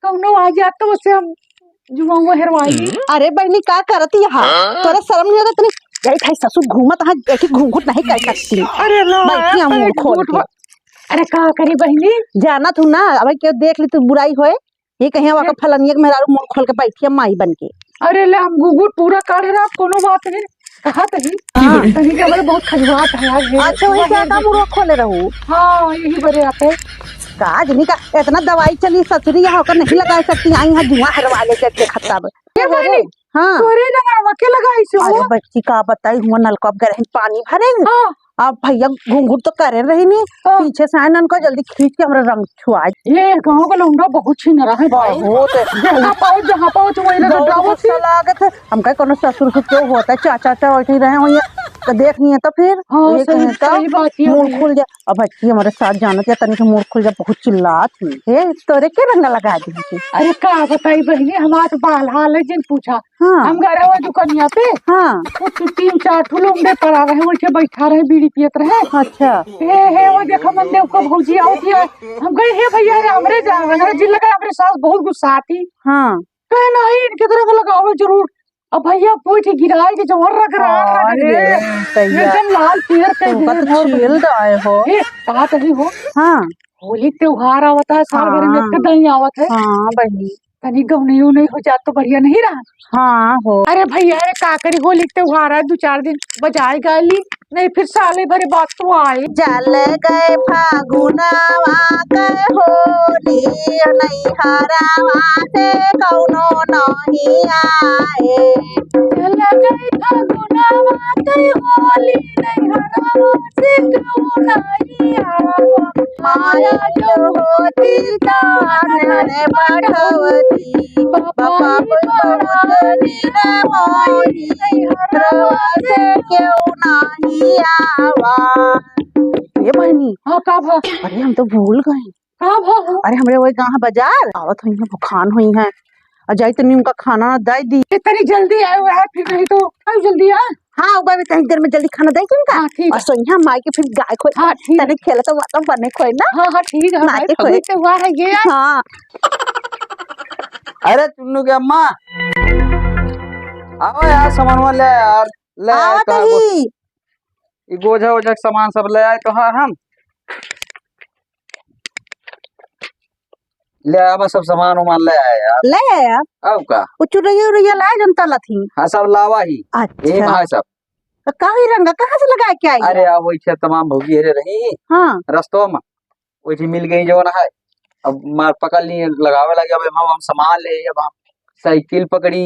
कौनो आ जात तो उससे हम जुआऊं हेरवाई। अरे बहनी का करती यहाँ तोरा शर्म नहीं आता? यही था ससुर घूमत हाँ बैठी घूंघट नहीं कर सकती। अरे बैठी हम मुंह खोल के। अरे का करी बहनी जाना तू ना अब क्यों देख ली तू बुराई होए ये कहीं वाका फलनिया के मेहरारू मुंह खोल के बैठी है माई बन के। अरे ले हम घूंघट पूरा काढ़ रहा कोनो बात नहीं कहा तही तही के बड़े बहुत खजवात है यार। अच्छा वही क्या काम मुंह खोले रहूं? हाँ यही बड़े आते काज नहीं का इतना दवाई चली ससुरी यहाँ होकर नहीं लगा सकती आई यहाँ जुआ हरवा ले के खत्ता हाँ तोरे लगावा के लगाई सो। अरे बच्ची का बताई हुआ नलका गरम पानी भरे अब भैया घूंघट तो करे रही नहीं पीछे से आनन को जल्दी खींच के हमरा रंग छुआ ये गांव का लौंडा बहुत छीन रहा है भाई बहुत जहाँ पाओ तो वही लगा लागत है हम कहे कोनो ससुर से क्यों होता है चाचा चाचा बैठे रहे हो तो देख नहीं है तो फिर मुंह खुल जा। अब बच्ची हमारे साथ जाना चाहिए तनिक मुंह खुल जा बहुत चिल्ला थी तोरे के रंग लगा दी। अरे का बताई बहनी हमारा बाल हाल है जिन पूछा हम गए हुआ दुकानिया पे वो 3-4 ठुलुंडे पड़ा रहे उनके बैठा रहे बीड़ी पियत रहे। अच्छा हे वो देखो मंदेव को भौजी आओ थी हम गए हे भैया रे हमरे जा जिन लगा हमरे सास बहुत गुस्सा आती कहे नहीं इनके तरह लगाओ जरूर। अब भैया पोइठ गिराए के जवर रख रहा है एकदम लाल पीर के खेल रहे हो कहा तही हो। हाँ होली त्योहार आवता है साल भर में एक दिन आवत है। हाँ बहनी तनी गवनियो नहीं हो जात तो बढ़िया नहीं रहा। हाँ हो अरे भैया रे का करी होली त्योहार है 2-4 दिन बजाए गाली नहीं फिर साले भरे बात तो आए। चल गए फागुनवा गए होली नहीं हरावा से कौनो नहीं आए। चल गए फागुनवा गए होली नहीं हरावा से कौनो नहीं आवा माया जो होती ताने बढ़वती बाबा बढ़वती रे मोरी नहीं हरावा से क्यों नहीं आवा। ये बहनी हाँ का भा अरे हम तो भूल गए का भा अरे हमरे वही गाँव बाजार आवत हुई है भुखान हुई है और जाई तनी उनका खाना दे दी इतनी जल्दी आए हुए है फिर नहीं तो आओ जल्दी आ। हाँ उबा में कहीं देर में जल्दी खाना दे उनका और सोनिया माई के फिर गाय खोई हाँ ठीक तने खेला तो वाता बने खोई ना। हाँ हाँ ठीक है नाते खोई हुआ है ये हाँ। अरे चुन्नू के अम्मा आओ यार सामान ले यार ले आवत ही ये गोझा ओझा सामान सब ले आए तो हाँ हम ले आया सब सामान उमान ले आए यार ले आया अब का वो चुरैया लाए जन तला थी। हाँ सब लावा ही अच्छा ये भाई सब तो काही रंग कहाँ से लगा के आई? अरे अब वही छे तमाम भोगी हेरे रही हाँ रस्तों में वही मिल गई जो ना है अब मार पकड़ ली लगावे लगे अब हम सामान ले अब हम साइकिल पकड़ी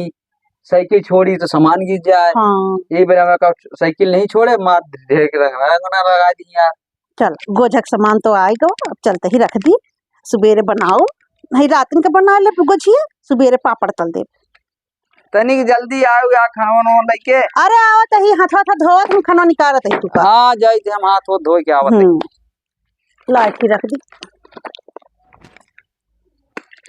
साइकिल छोड़ी तो सामान गिर जाए। हाँ ये बेरा में साइकिल नहीं छोड़े मार ढेर के रंग ना लगा दी यार। चल गोझक सामान तो आएगा अब चलते ही रख दी सुबेरे बनाओ नहीं रात का बना ले गोझिए सुबेरे पापड़ तल दे तनिक जल्दी आओ यार खाना लेके। अरे आवत ही हाथ धोत हम खाना निकालत है तू का। हाँ जाई थे हम हाथ वो धो के आवत है लाइट रख दी।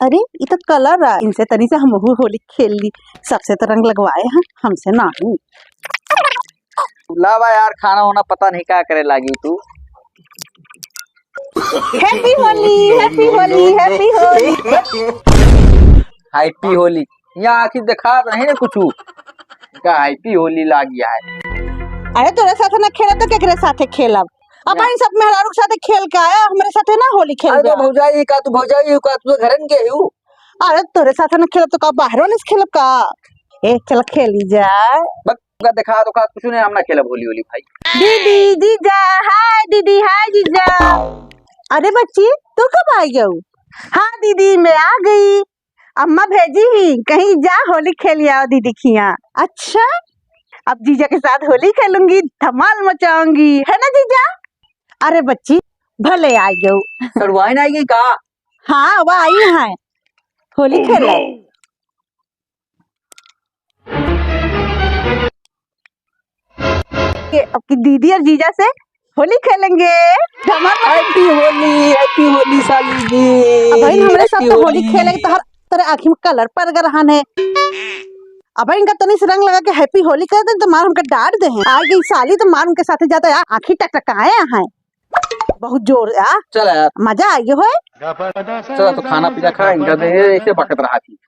अरे ये तो कलर है इनसे तनी से हम होली खेल ली सबसे तो रंग लगवाए हैं हमसे नहीं। लावा यार खाना होना पता नहीं क्या करे लागी तू। Happy Holi happy Holi happy Holi happy Holi यहाँ आखिर दिखा नहीं ना कुछ का हैप्पी होली लाग गया है। अरे तोरे साथ ना खेला तो केकरे साथे खेलब अब इन सब मेहरारू के साथे खेल के आया हमारे साथे ना होली खेल अरे भौजाई का तू भौजाई का तू घरन के हूँ। अरे तोरे साथे ना खेलब तो का बाहर वाले से खेलब का ए चल खेली जाए का दिखा तो का कुछ नहीं हम ना खेलब होली होली भाई। दीदी जीजा हाय दीदी हाय जीजा। अरे बच्ची तू कब आई गई? हाँ दीदी मैं आ गई अम्मा भेजी ही कहीं जा होली खेल आओ दीदी खिया। अच्छा अब जीजा के साथ होली खेलूंगी धमाल मचाऊंगी है ना जीजा? अरे बच्ची भले आई गई सरुआइन आई गई का? हाँ वो आई है होली खेल अब की दीदी और जीजा से होली खेलेंगे। हैप्पी होली साली जी। अब भाई हमारे साथ तो होली खेलेंगे तो हर तरह आँखी में कलर पर रहन है। अब इनका तनी से रंग लगा के हैप्पी होली कर दे तो मार हमका डांट दे हैं आ गई साली तो मार उनके साथ जाता है आँखी टकटकाए हैं। बहुत जोर आ चल यार मजा आई हो चल तो खाना पीना खा इनका दे ऐसे बकत रहा थी